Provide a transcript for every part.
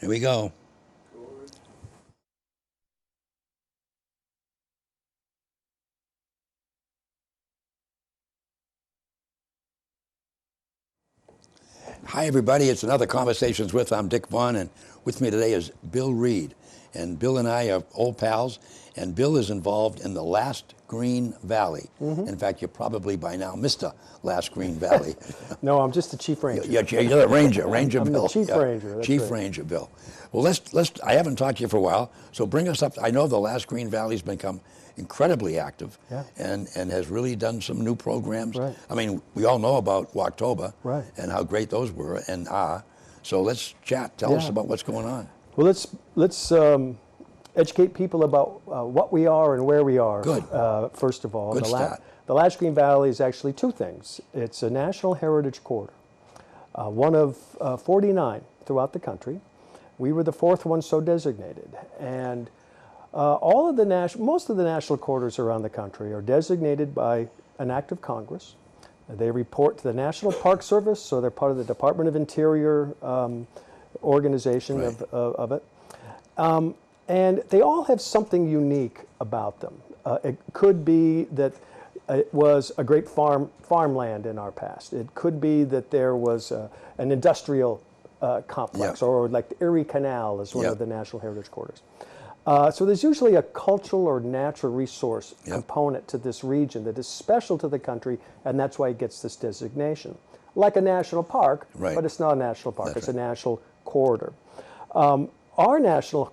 Here we go. Hi, everybody. It's another Conversations with. I'm Dick Vaughn, and with me today is Bill Reed. And Bill and I are old pals, and Bill is involved in the Last Green Valley. In fact, you're probably by now Mr. Last Green Valley. No, I'm just the chief ranger. You're the ranger, Ranger I'm Bill. the chief ranger. That's Chief right. Ranger Bill. Well, let's. I haven't talked to you for a while, so bring us up. I know the Last Green Valley's become incredibly active, Yeah. and has really done some new programs. Right. I mean, we all know about Walktober, Right. and how great those were and are. So let's chat. Tell us Yeah. about what's going on. Well, let's educate people about what we are and where we are. Good. First of all, Good start. The Last Green Valley is actually two things. It's a National Heritage Corridor, one of 49 throughout the country. We were the fourth one so designated, and most of the national corridors around the country are designated by an act of Congress. They report to the National Park Service, so they're part of the Department of Interior organization Right. of it. And they all have something unique about them. It could be that it was a great farmland in our past. It could be that there was an industrial complex, Yeah. or like the Erie Canal is one Yeah. of the National Heritage Corridors. So there's usually a cultural or natural resource Yep. component to this region that is special to the country, and that's why it gets this designation. Like a national park, Right. but it's not a national park, That's it's a national corridor. Our national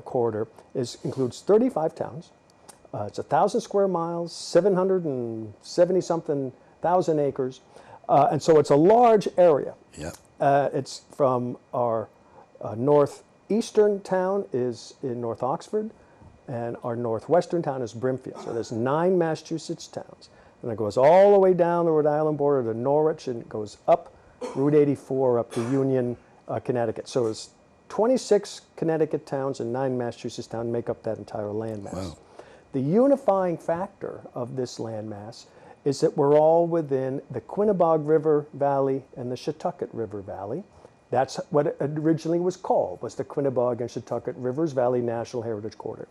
corridor includes 35 towns. It's 1,000 square miles, 770-something thousand acres, and so it's a large area. Yeah. It's from our northeastern town is in North Oxford, and our northwestern town is Brimfield. So there's 9 Massachusetts towns. And it goes all the way down the Rhode Island border to Norwich, and it goes up Route 84 up to Union, Connecticut. So it's 26 Connecticut towns and 9 Massachusetts towns make up that entire landmass. Wow. The unifying factor of this landmass is that we're all within the Quinebaug River Valley and the Shetucket River Valley. That's what it originally was called, was the Quinebaug and Shetucket Rivers Valley National Heritage Corridor.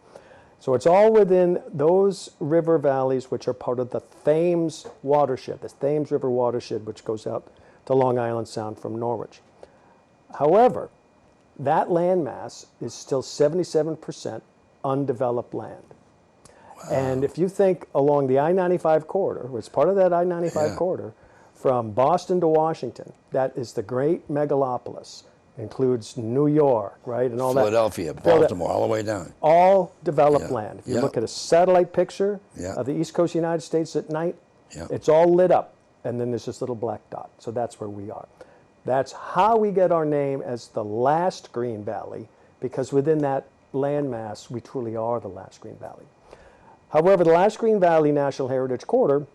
So it's all within those river valleys, which are part of the Thames watershed, the Thames River watershed, which goes out to Long Island Sound from Norwich. However, that landmass is still 77% undeveloped land. And if you think along the I-95 corridor, it's part of that I-95 Yeah. corridor, from Boston to Washington, that is the great megalopolis. Includes New York, right, and all Philadelphia, that. Baltimore, all the way down. All developed Yeah. land. If you Yeah. look at a satellite picture Yeah. of the East Coast United States at night, Yeah. it's all lit up, and then there's this little black dot. So that's where we are. That's how we get our name as the Last Green Valley, because within that landmass, we truly are the Last Green Valley. However, the Last Green Valley National Heritage Corridor,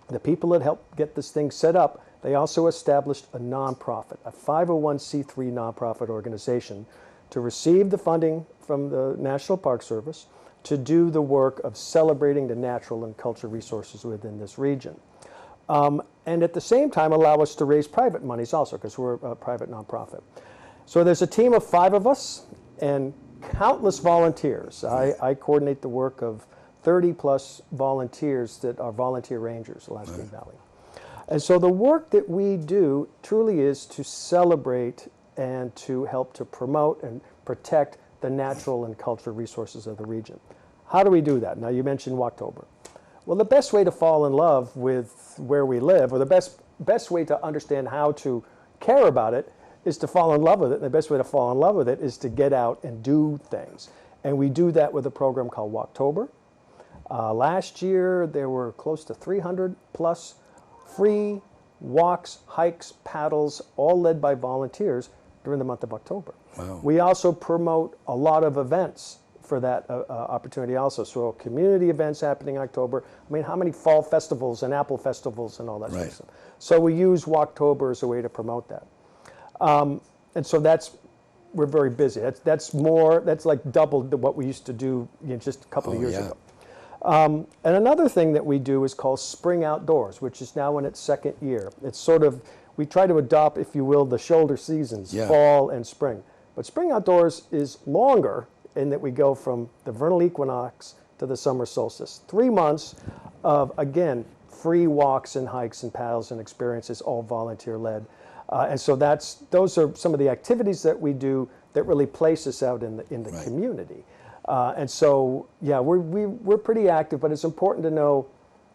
the people that helped get this thing set up, they also established a nonprofit, a 501c3 nonprofit organization, to receive the funding from the National Park Service to do the work of celebrating the natural and cultural resources within this region. And at the same time allow us to raise private monies also, because we're a private nonprofit. So there's a team of 5 of us and countless volunteers. I coordinate the work of 30 plus volunteers that are volunteer rangers, Last Green Valley. And so the work that we do truly is to celebrate and to help to promote and protect the natural and cultural resources of the region. How do we do that? Now, you mentioned Walktober. Well, the best way to fall in love with where we live, or the best way to understand how to care about it, is to fall in love with it. And the best way to fall in love with it is to get out and do things. And we do that with a program called Walktober. Last year, there were close to 300 plus free walks, hikes, paddles, all led by volunteers during the month of October. Wow. We also promote a lot of events for that opportunity also. So community events happening in October. I mean, how many fall festivals and apple festivals and all that sort Right. of stuff. So we use Walktober as a way to promote that. And so we're very busy. That's like double what we used to do just a couple of years yeah. ago. And another thing that we do is called Spring Outdoors, which is now in its second year. It's sort of, we try to adopt, if you will, the shoulder seasons, Yeah. fall and spring. But spring outdoors is longer in that we go from the vernal equinox to the summer solstice. 3 months of, again, free walks and hikes and paddles and experiences, all volunteer-led. And so those are some of the activities that we do that really place us out in the Right. community. And so, yeah, we're pretty active, but it's important to know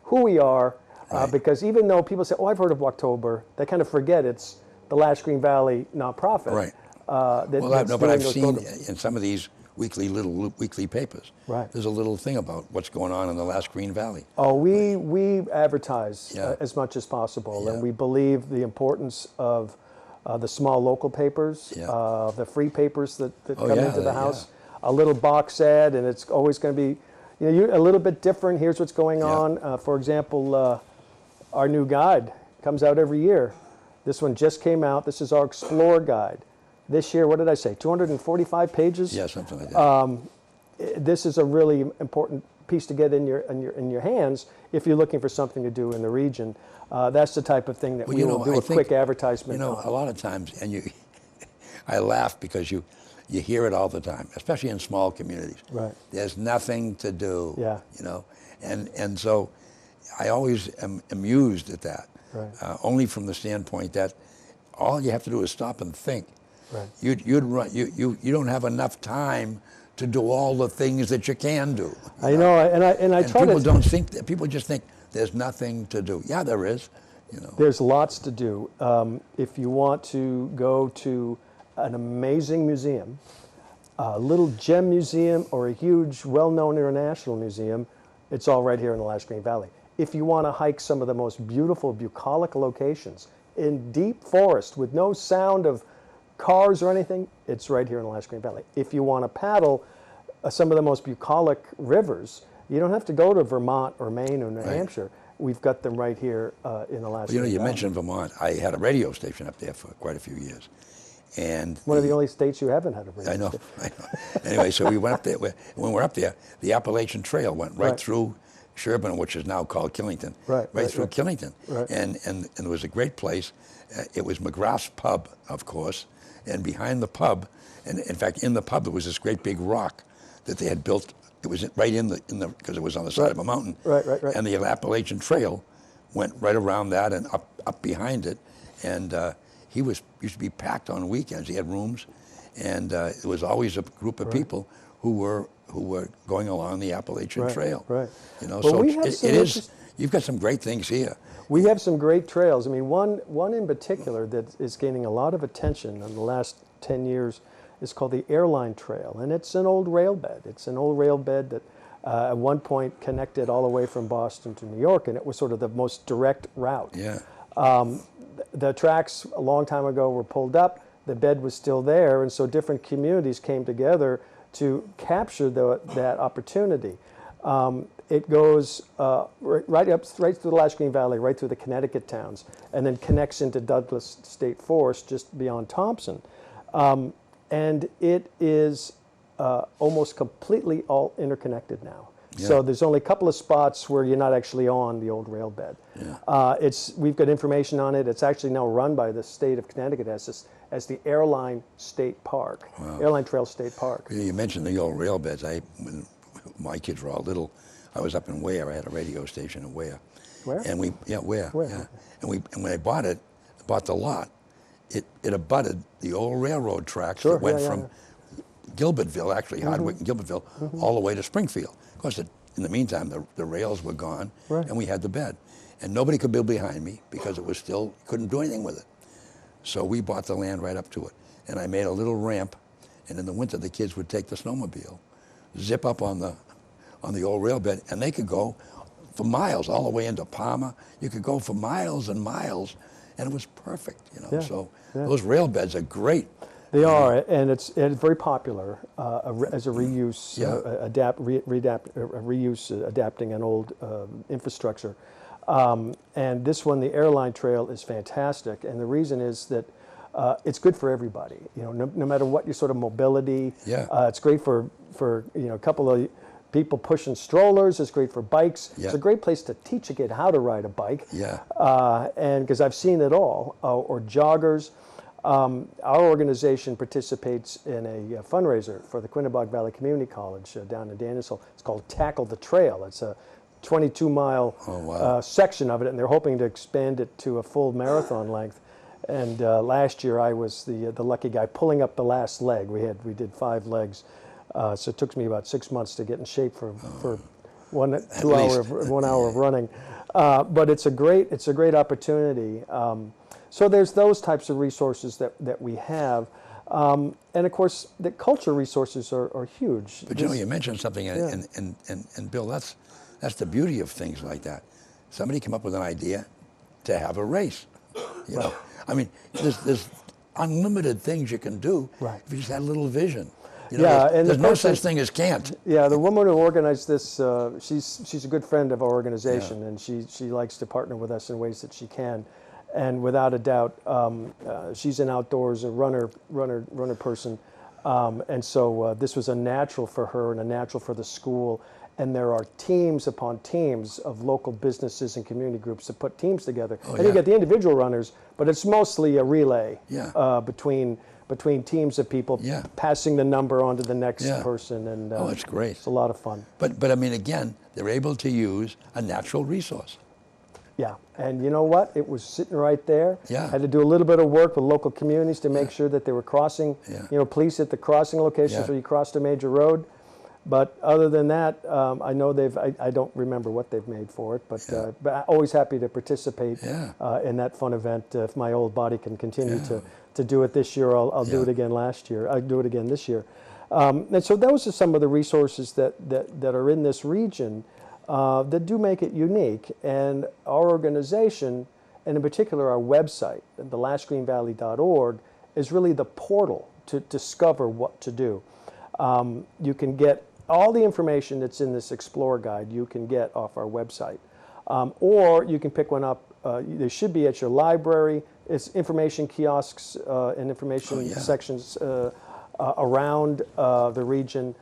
who we are, Right. because even though people say, oh, I've heard of Walktober, they kind of forget it's the Last Green Valley nonprofit. Right. That, Well, that's but doing I've those seen programs. in some of these weekly papers, Right. there's a little thing about what's going on in the Last Green Valley. Oh, we advertise Yeah. as much as possible, Yeah. and we believe the importance of the small local papers, Yeah. the free papers that Oh, come yeah, into the yeah. house. A little box ad, and it's always going to be, a little bit different. Here's what's going Yeah. on. For example, our new guide comes out every year. This one just came out. This is our Explore Guide. This year, what did I say? 245 pages. Yeah, something like that. This is a really important piece to get in your hands if you're looking for something to do in the region. That's the type of thing that Well, we will do I a think, quick advertisement on. a lot of times, and I laugh because you hear it all the time, especially in small communities. Right. There's nothing to do. Yeah. And so I always am amused at that. Right. Only from the standpoint that all you have to do is stop and think. Right. You don't have enough time to do all the things that you can do. I know, and I And try people to. don't think that. People just think there's nothing to do. Yeah, there is. There's lots to do. If you want to go to an amazing museum, a little gem museum, or a huge, well-known international museum, it's all right here in the Last Green Valley. If you want to hike some of the most beautiful bucolic locations in deep forest with no sound of cars or anything, it's right here in the Last Green Valley. If you want to paddle some of the most bucolic rivers, you don't have to go to Vermont or Maine or New Hampshire. We've got them right here in the Last Green Valley. You mentioned Vermont. I had a radio station up there for quite a few years. And One of the only states you haven't had a radio I know, station. I know. Anyway, so we went up there. When we're up there, the Appalachian Trail went right through Sherburne, which is now called Killington. Right through Killington. Right. And it was a great place. It was McGrath's Pub, of course. And behind the pub, and in fact, in the pub, there was this great big rock that they had built. It was right in the because it was on the side of a mountain. Right. And the Appalachian Trail went right around that and up behind it. And he used to be packed on weekends. He had rooms, and it was always a group of people who were going along the Appalachian Trail. Right. Well, Well, so we have it some is. You've got some great things here. We have some great trails. I mean, one in particular that is gaining a lot of attention in the last 10 years is called the Airline Trail, and it's an old rail bed. It's an old rail bed that at one point connected all the way from Boston to New York, and it was sort of the most direct route. Yeah. The tracks a long time ago were pulled up. The bed was still there, and so different communities came together to capture that opportunity. It goes right through the Last Green Valley, right through the Connecticut towns, and then connects into Douglas State Forest just beyond Thompson. And it is almost completely all interconnected now. Yeah. So there's only a couple of spots where you're not actually on the old rail bed. Yeah. We've got information on it. It's actually now run by the state of Connecticut as the Airline State Park, Airline Trail State Park. You mentioned the old rail beds. When my kids were all little, I was up in Ware. I had a radio station in Ware. Where? And Ware. Where? Yeah. And when I bought the lot, it abutted the old railroad tracks that went from Gilbertville, actually, Hardwick and Gilbertville, all the way to Springfield. Of course, in the meantime, the rails were gone, and we had the bed. And nobody could build behind me because it was still, couldn't do anything with it. So we bought the land right up to it. And I made a little ramp, and in the winter, the kids would take the snowmobile, zip up on the old rail bed, and they could go for miles, all the way into Palmer. You could go for miles and miles, and it was perfect, Yeah, So those rail beds are great. They are, and it's very popular as a reuse, adapting an old infrastructure. And this one, the Airline Trail, is fantastic, and the reason is that it's good for everybody. No matter what your sort of mobility. Yeah. It's great for a couple of people pushing strollers. It's great for bikes. Yeah. It's a great place to teach a kid how to ride a bike. Yeah. And because I've seen it all, or joggers. Our organization participates in a fundraiser for the Quinebaug Valley Community College down in Danielsville. It's called Tackle the Trail. It's a 22-mile section of it, and they're hoping to expand it to a full marathon length. And last year I was the lucky guy pulling up the last leg. We did 5 legs, so it took me about 6 months to get in shape for 1 hour of running. But it's a great opportunity. So there's those types of resources that we have. And of course, the culture resources are huge. But you mentioned something, and Bill, that's the beauty of things like that. Somebody come up with an idea to have a race. You know, I mean, there's unlimited things you can do if you just had a little vision. You know, there's no such thing as can't. Yeah, the woman who organized this, she's a good friend of our organization, and she likes to partner with us in ways that she can. And without a doubt, she's an outdoors, a runner person, and so this was a natural for her and a natural for the school. And there are teams upon teams of local businesses and community groups that put teams together. And you get the individual runners, but it's mostly a relay between teams of people passing the number on to the next person. And it's great. It's a lot of fun. But I mean, again, they're able to use a natural resource. Yeah, and you know what? It was sitting right there. Yeah. Had to do a little bit of work with local communities to make sure that they were crossing, police at the crossing locations where you crossed a major road. But other than that, I know I don't remember what they've made for it, but always happy to participate in that fun event. If my old body can continue to do it this year, I'll do it again last year. I'll do it again this year. And so those are some of the resources that are in this region that do make it unique. And our organization, and in particular our website, thelastgreenvalley.org, is really the portal to discover what to do. You can get all the information that's in this Explore Guide you can get off our website. Or you can pick one up. They should be at your library. It's information kiosks and information sections around the region.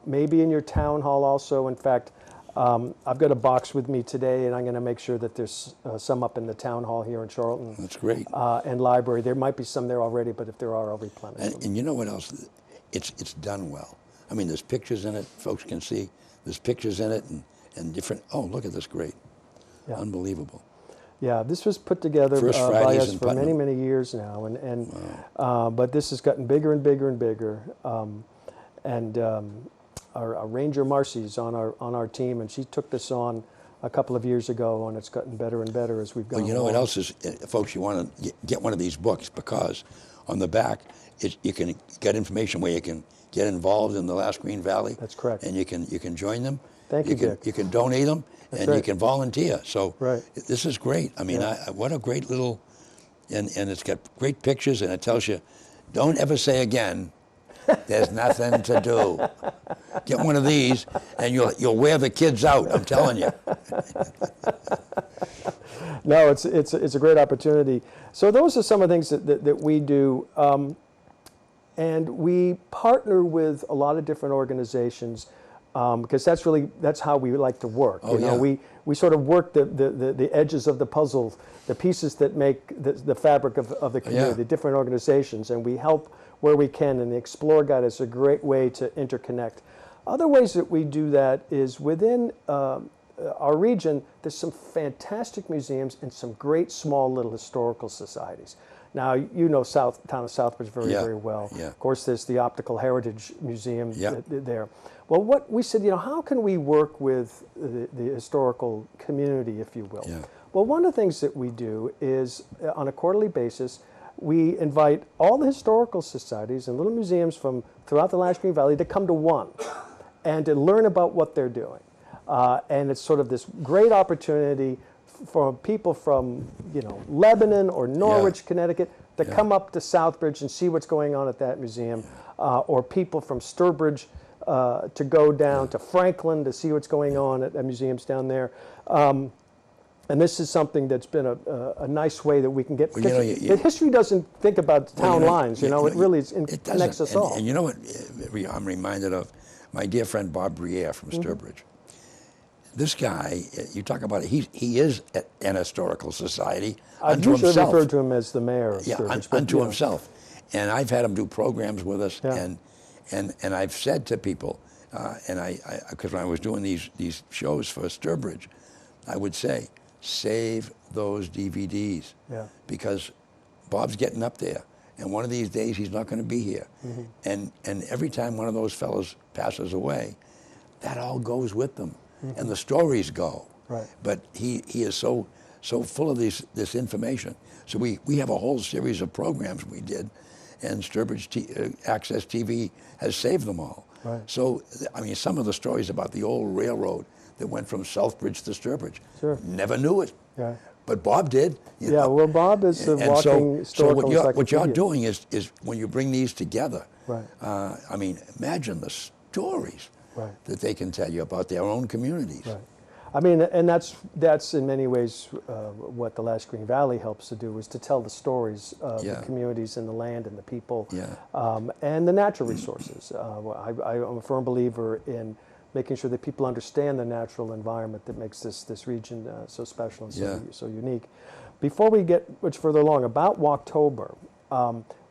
Maybe in your town hall also. In fact, I've got a box with me today, and I'm going to make sure that there's some up in the town hall here in Charlton. That's great. And library. There might be some there already, but if there are, I'll replenish them. And you know what else? It's done well. I mean, there's pictures in it. Folks can see there's pictures in it and different. Oh, look at this! Great, unbelievable. Yeah, this was put together by us for many, many years now, but this has gotten bigger and bigger and bigger. Our Ranger Marcy's on our team, and she took this on a couple of years ago, and it's gotten better and better as we've gone along. Well, you know what else is, folks, you want to get one of these books, because on the back you can get information where you can get involved in the Last Green Valley. That's correct. And you can join them. Thank you, Dick. You can donate them, and you can volunteer. So this is great. I mean, what a great little, and it's got great pictures, and it tells you, don't ever say again, there's nothing to do. Get one of these, and you'll wear the kids out. I'm telling you. No, it's a great opportunity. So those are some of the things that we do, and we partner with a lot of different organizations because that's how we like to work. We sort of work the edges of the puzzle, the pieces that make the fabric of the community, the different organizations, and we help where we can, and the Explore Guide is a great way to interconnect. Other ways that we do that is within our region, there's some fantastic museums and some great small little historical societies. Now, you know town of Southbridge very well. Yeah. Of course, there's the Optical Heritage Museum there. Well, what we said, how can we work with the historical community, if you will? Yeah. Well, one of the things that we do is, on a quarterly basis, we invite all the historical societies and little museums from throughout the Last Green Valley to come to one and to learn about what they're doing. And it's sort of this great opportunity for people from, Lebanon or Norwich, Connecticut, to come up to Southbridge and see what's going on at that museum, or people from Sturbridge to go down to Franklin to see what's going on at museums down there. And this is something that's been a nice way that we can get. History doesn't think about town lines. It really connects us all. And you know what I'm reminded of? my dear friend Bob Briere from Mm-hmm. Sturbridge. This guy, you talk about it, he is an historical society I've unto usually himself. referred to him as the mayor of Yeah, Sturbridge. but, unto you know, himself. And I've had him do programs with us, Yeah. and I've said to people, because when I was doing these shows for Sturbridge, I would say, save those DVDs, Yeah. because Bob's getting up there, and one of these days he's not going to be here, and every time one of those fellows passes away, that all goes with them, and the stories go. Right. But he is so full of this information. So we have a whole series of programs we did, and Sturbridge Access TV has saved them all. Right. So, I mean, some of the stories about the old railroad that went from Southbridge to Sturbridge, Sure. never knew it. Yeah. But Bob did. you Yeah, know. well, Bob is a And walking historical what you're encyclopedia. doing is when you bring these together, Right. I mean, imagine the stories Right. that they can tell you about their own communities. Right. I mean, and that's in many ways what the Last Green Valley helps to do, is to tell the stories of Yeah. the communities and the land and the people, Yeah. and the natural resources. I'm a firm believer in making sure that people understand the natural environment that makes this region so special and Yeah. so unique. Before we get much further along, about Walktober,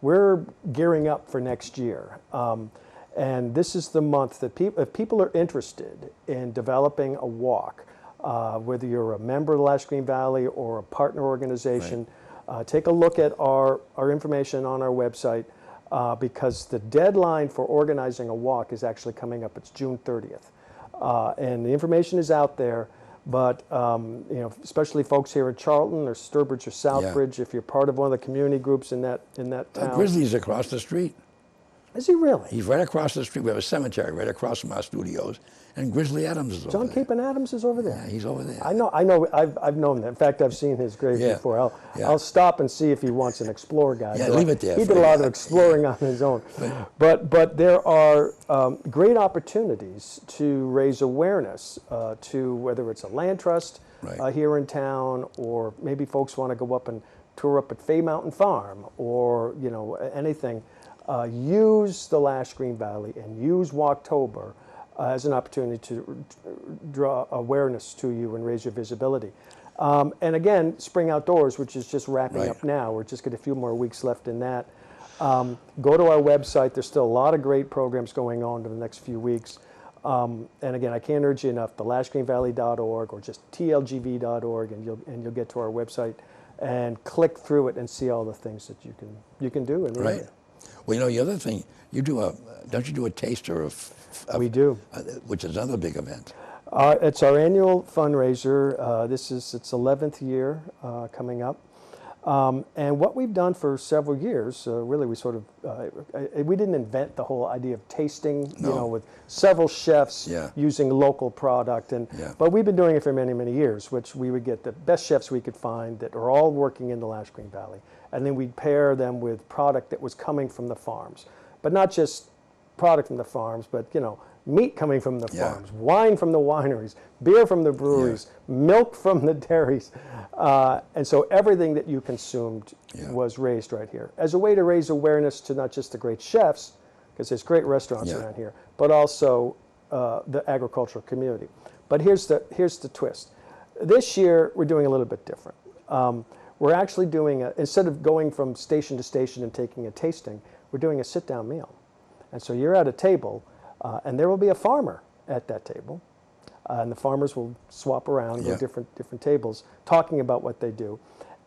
we're gearing up for next year. And this is the month that if people are interested in developing a walk, whether you're a member of the Last Green Valley or a partner organization, take a look at our information on our website, because the deadline for organizing a walk is actually coming up. It's June 30th. And the information is out there, but you know, especially folks here in Charlton or Sturbridge or Southbridge, if you're part of one of the community groups in that town. Grizzly's across the street. Is he really? He's right across the street. We have a cemetery right across from our studios, and Grizzly Adams is over John there. Capon Adams is over there. Yeah, he's over there. I know. I've known that. In fact, I've seen his grave Yeah. before. Yeah. I'll stop and see if he wants an Explore guide. Yeah, But leave it there He for did a lot you. of exploring on his own. But there are great opportunities to raise awareness to whether it's a land trust Right. here in town, or maybe folks want to go up and tour up at Fay Mountain Farm, or you know, anything. Use the Last Green Valley and use Walktober as an opportunity to draw awareness to you and raise your visibility. And again, Spring Outdoors, which is just wrapping Right. up now. We're just got a few more weeks left in that. Go to our website. There's still a lot of great programs going on in the next few weeks. And again, I can't urge you enough, thelastgreenvalley.org or just tlgv.org, and you'll get to our website and click through it and see all the things that you can do in the Right. area. Well, you know, the other thing, don't you do a taster of We do. Which is another big event. It's our annual fundraiser. This is its 11th year coming up. And what we've done for several years, really, we sort of, we didn't invent the whole idea of tasting, you No. know, with several chefs Yeah. using local product. Yeah. But we've been doing it for many, many years, which we would get the best chefs we could find that are all working in the Last Green Valley. And then we'd pair them with product that was coming from the farms. But not just product from the farms, but, you know, meat coming from the Yeah. farms, wine from the wineries, beer from the breweries, milk from the dairies. And so everything that you consumed Yeah. was raised right here as a way to raise awareness to not just the great chefs, because there's great restaurants Yeah. around here, but also the agricultural community. But here's the twist. This year, we're doing a little bit different. We're actually doing, instead of going from station to station and taking a tasting, we're doing a sit-down meal. And so you're at a table, and there will be a farmer at that table, and the farmers will swap around, Yeah. go different tables, talking about what they do.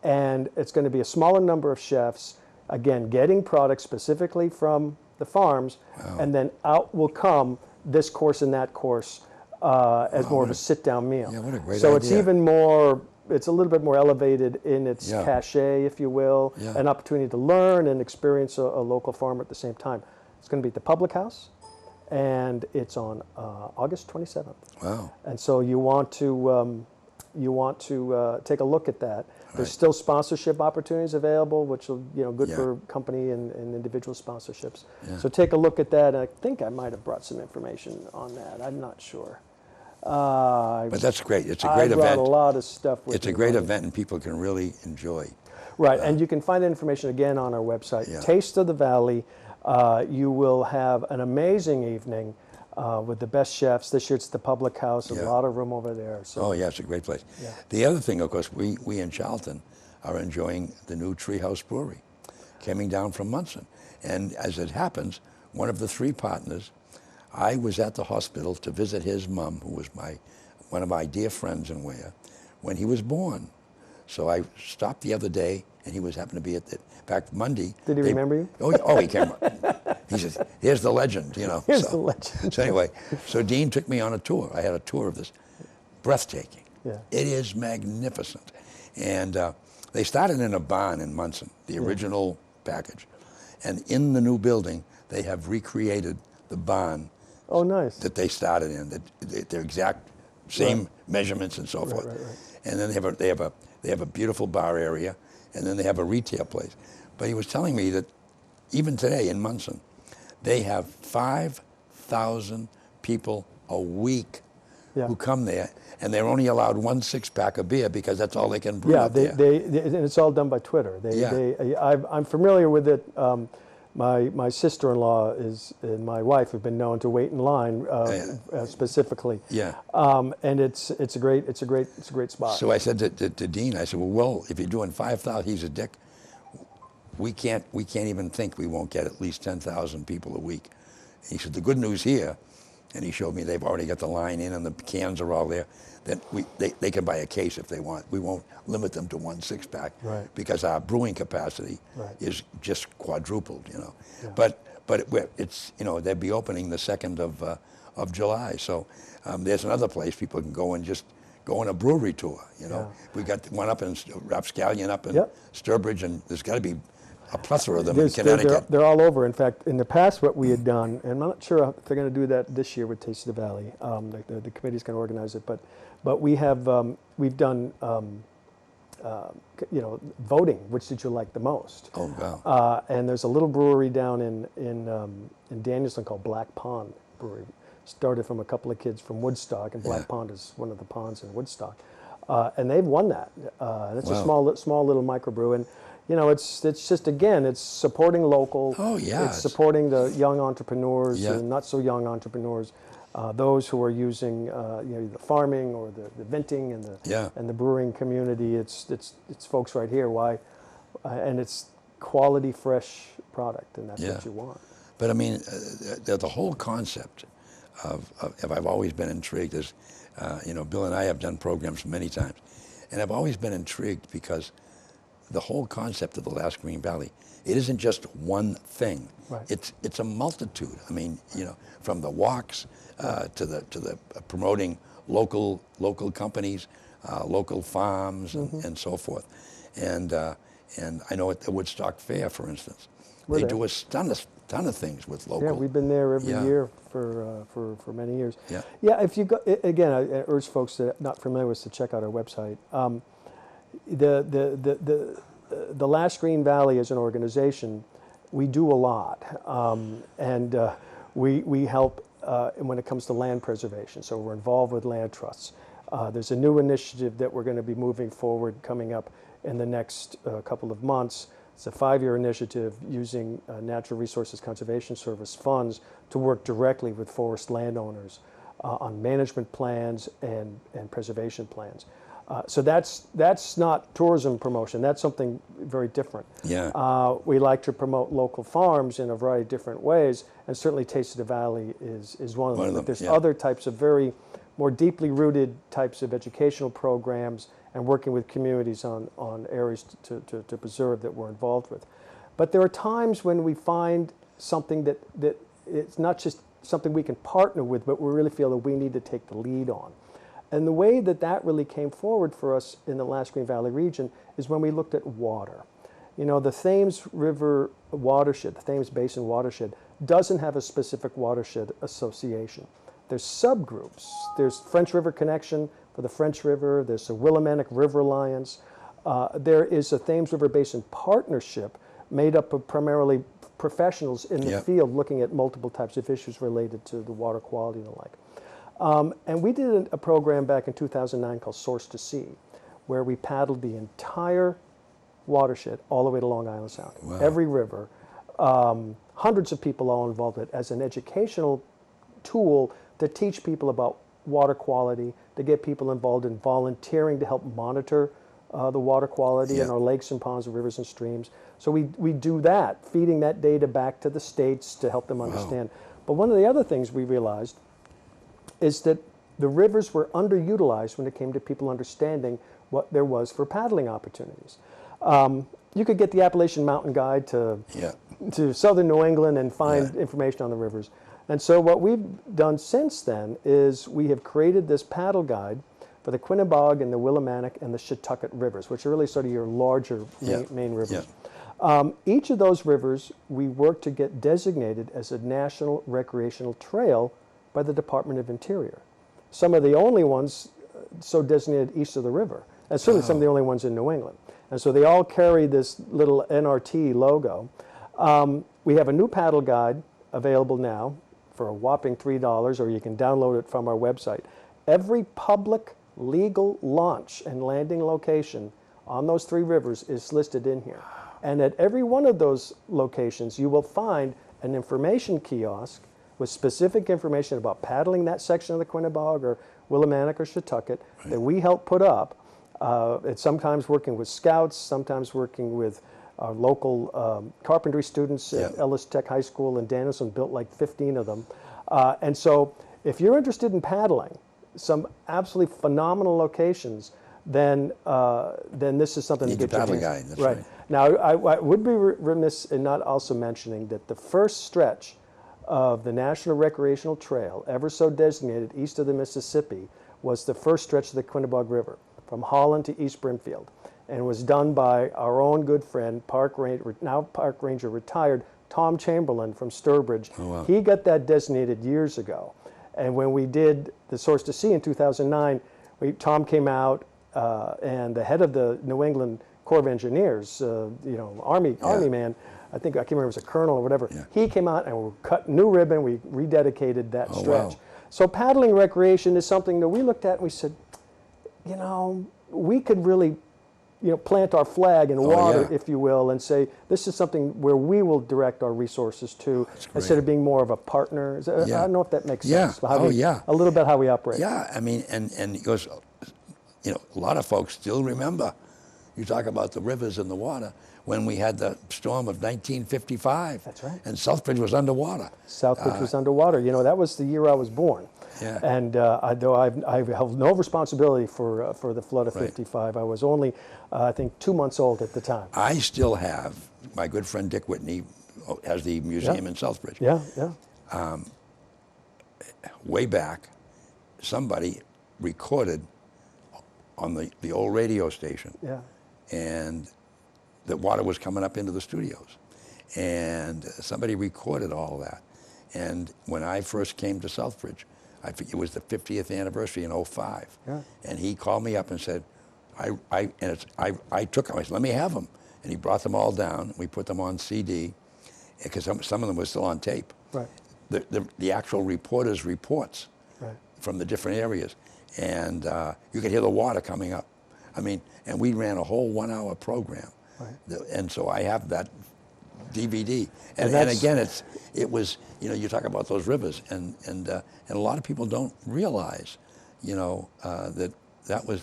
And it's going to be a smaller number of chefs, again, getting products specifically from the farms, and then out will come this course and that course as more of a sit-down meal. Yeah, what a great So it's idea. even more, it's a little bit more elevated in its Yeah. cachet, if you will, Yeah. an opportunity to learn and experience a local farmer at the same time. It's going to be at the Public House, and it's on August 27th. Wow. And so you want to take a look at that. There's Right. still sponsorship opportunities available, which will, good Yeah. for company and individual sponsorships. Yeah. So take a look at that. I think I might have brought some information on that. I'm not sure. But that's great. It's a I great brought event. a lot of stuff with It's me a great on it. event, and people can really enjoy. Right, and you can find that information again on our website, Yeah. Taste of the Valley. You will have an amazing evening. with the best chefs. This year it's the Public House, a Yeah. lot of room over there. So Oh, yeah, it's a great place. Yeah. The other thing, of course, we in Charlton are enjoying the new Treehouse Brewery coming down from Munson. And as it happens, one of the three partners, I was at the hospital to visit his mom, who was one of my dear friends in Ware, when he was born. So I stopped the other day, and he happened to be back Monday. Did he remember you? Oh, he came up. He says, here's the legend, you know. Here's so, the legend. So anyway, so Dean took me on a tour. I had a tour of this. Breathtaking. Yeah. It is magnificent. And they started in a barn in Munson, the original package. And in the new building, they have recreated the barn Oh, nice. that they started in, their exact same measurements and so forth. right. And then they have a beautiful bar area, and then they have a retail place. But he was telling me that even today in Munson, they have 5,000 people a week Yeah. who come there, and they're only allowed 1 6-pack of beer because that's all they can brew Yeah, up there. and it's all done by Twitter. Yeah. I'm familiar with it. My sister-in-law and my wife have been known to wait in line specifically. Yeah. And it's a great spot. So I said to Dean, I said, well, if you're doing 5,000, he said, Dick, we can't even think we won't get at least 10,000 people a week. He said, the good news here, and he showed me they've already got the line in and the cans are all there, that they can buy a case if they want. We won't limit them to 1 6-pack Right. because our brewing capacity Right. is just quadrupled, you know. Yeah. But it's, you know, they'll be opening the 2nd of July. So there's another place people can go and just go on a brewery tour, you know. Yeah. We got one up in Rapscallion up in Yep. Sturbridge, and there's got to be a plethora of them in There's- Connecticut. They're all over. In fact, in the past, what we had done, and I'm not sure if they're going to do that this year with Taste of the Valley. The committee's going to organize it, but we have we've done voting. Which did you like the most? Oh, wow. And there's a little brewery down in Danielson called Black Pond Brewery. Started from a couple of kids from Woodstock, and Black Yeah. Pond is one of the ponds in Woodstock, and they've won that. It's a Wow. small little microbrew, and you know it's just again it's supporting local. Oh, yeah. It's supporting the young entrepreneurs Yeah. and not so young entrepreneurs, those who are using the farming or the venting and Yeah. the brewing community. It's folks right here. Why? And it's quality, fresh product, and that's Yeah. what you want. But I mean, the whole concept of I've always been intrigued is, Bill and I have done programs many times, and I've always been intrigued because the whole concept of the Last Green Valley, it isn't just one thing. Right. It's a multitude. I mean, from the walks to the promoting local companies, local farms, and so forth. And I know at the Woodstock Fair, for instance, We're they there. do a ton of things with local. Yeah, we've been there every Yeah. year for many years. Yeah. Yeah, if you go again, I urge folks that are not familiar with us to check out our website. The Last Green Valley as an organization, we do a lot, and we help when it comes to land preservation. So we're involved with land trusts. There's a new initiative that we're going to be moving forward coming up in the next couple of months. It's a 5-year initiative using Natural Resources Conservation Service funds to work directly with forest landowners on management plans and preservation plans. So that's not tourism promotion. That's something very different. Yeah. We like to promote local farms in a variety of different ways, and certainly Taste of the Valley is one of them. But there's yeah. other types of very more deeply rooted types of educational programs and working with communities on areas to preserve that we're involved with. But there are times when we find something that it's not just something we can partner with, but we really feel that we need to take the lead on. And the way that really came forward for us in the Last Green Valley region is when we looked at water. You know, the Thames River watershed, the Thames Basin watershed, doesn't have a specific watershed association. There's subgroups. There's French River Connection for the French River. There's the Willimantic River Alliance. There is a Thames River Basin Partnership made up of primarily professionals in the Yep. field looking at multiple types of issues related to the water quality and the like. And we did a program back in 2009 called Source to Sea, where we paddled the entire watershed all the way to Long Island Sound. Wow. Every river, hundreds of people all involved in it as an educational tool to teach people about water quality, to get people involved in volunteering to help monitor the water quality in Yeah. our lakes and ponds and rivers and streams. So we do that, feeding that data back to the states to help them understand. But one of the other things we realized is that the rivers were underutilized when it came to people understanding what there was for paddling opportunities. You could get the Appalachian Mountain Guide Yeah. to southern New England and find information on the rivers. And so what we've done since then is we have created this paddle guide for the Quinebaug and the Willimantic and the Shetucket rivers, which are really sort of your larger main rivers. Each of those rivers we work to get designated as a national recreational trail by the Department of Interior. Some of the only ones so designated east of the river, and certainly some of the only ones in New England. And so they all carry this little NRT logo. We have a new paddle guide available now for a whopping $3, or you can download it from our website. Every public legal launch and landing location on those three rivers is listed in here. And at every one of those locations, you will find an information kiosk with specific information about paddling that section of the Quinebaug or Willimantic or Shetucket that we help put up. It's sometimes working with scouts, sometimes working with our local carpentry students at Ellis Tech High School in Danielson, built like 15 of them. And so if you're interested in paddling some absolutely phenomenal locations, then this is something Need to the get your paddle hands- guide, that's right. Now, I would be remiss in not also mentioning that the first stretch of the National Recreational Trail, ever so designated east of the Mississippi, was the first stretch of the Quinebaug River from Holland to East Brimfield, and was done by our own good friend, now Park Ranger retired, Tom Chamberlain from Sturbridge. Oh, wow. He got that designated years ago. And when we did the Source to Sea in 2009, Tom came out and the head of the New England Corps of Engineers, Army man, I can't remember if it was a colonel or whatever, he came out and we cut new ribbon, we rededicated that stretch. Wow. So paddling recreation is something that we looked at and we said, we could really plant our flag in water, if you will, and say, this is something where we will direct our resources to, instead of being more of a partner. I don't know if that makes sense. A little bit how we operate. Yeah, I mean, and because, a lot of folks still remember, you talk about the rivers and the water, when we had the storm of 1955. That's right. And Southbridge was underwater. Southbridge was underwater. That was the year I was born. Yeah. And though I've held no responsibility for the flood of '55, I was only, I think, 2 months old at the time. I still have, my good friend Dick Whitney has the museum in Southbridge. Yeah. Way back, somebody recorded on the old radio station. Yeah. And the water was coming up into the studios. And somebody recorded all of that. And when I first came to Southbridge, I think it was the 50th anniversary in '05. Yeah. And he called me up and said, I took them, I said, let me have them. And he brought them all down. We put them on CD, because some of them were still on tape. Right. The actual reporters' reports from the different areas. And you could hear the water coming up. I mean, and we ran a whole 1 hour program. Right. And so I have that DVD. And again, it was, you talk about those rivers, and a lot of people don't realize, that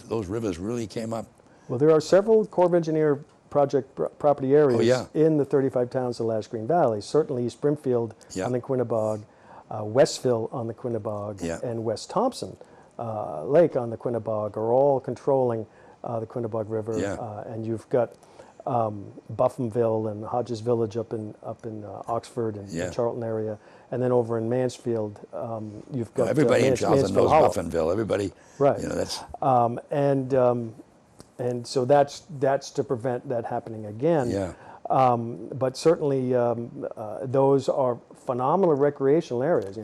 those rivers really came up. Well, there are several Corps of Engineer project property areas in the 35 towns of the Last Green Valley. Certainly East Brimfield on the Quinebaug, Westville on the Quinebaug, and West Thompson Lake on the Quinebaug are all controlling the Quinebaug River. And you've got Buffinville and Hodges Village up in Oxford and the Charlton area, and then over in Mansfield, you've got everybody in Charlton knows Hollow. Buffinville. Everybody, that's and so that's to prevent that happening again. Yeah. But certainly those are phenomenal recreational areas.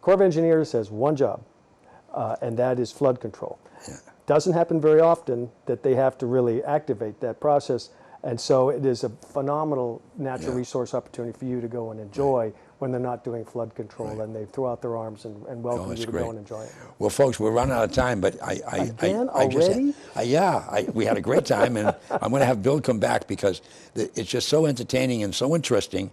Corps of Engineers has one job, and that is flood control. Doesn't happen very often that they have to really activate that process. And so it is a phenomenal natural resource opportunity for you to go and enjoy when they're not doing flood control, and they throw out their arms and welcome you to go and enjoy it. Well, folks, we're running out of time, but we had a great time, and I'm going to have Bill come back because it's just so entertaining and so interesting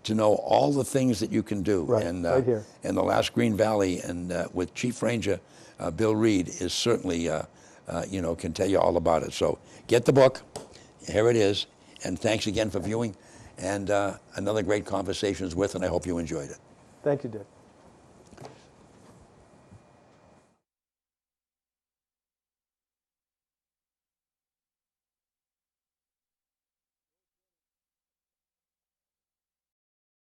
to know all the things that you can do. Right, And, right here. and the last Green Valley, and with Chief Ranger Bill Reed, is certainly, can tell you all about it. So get the book. Here it is. And thanks again for viewing. And another great Conversations With, and I hope you enjoyed it. Thank you, Dick.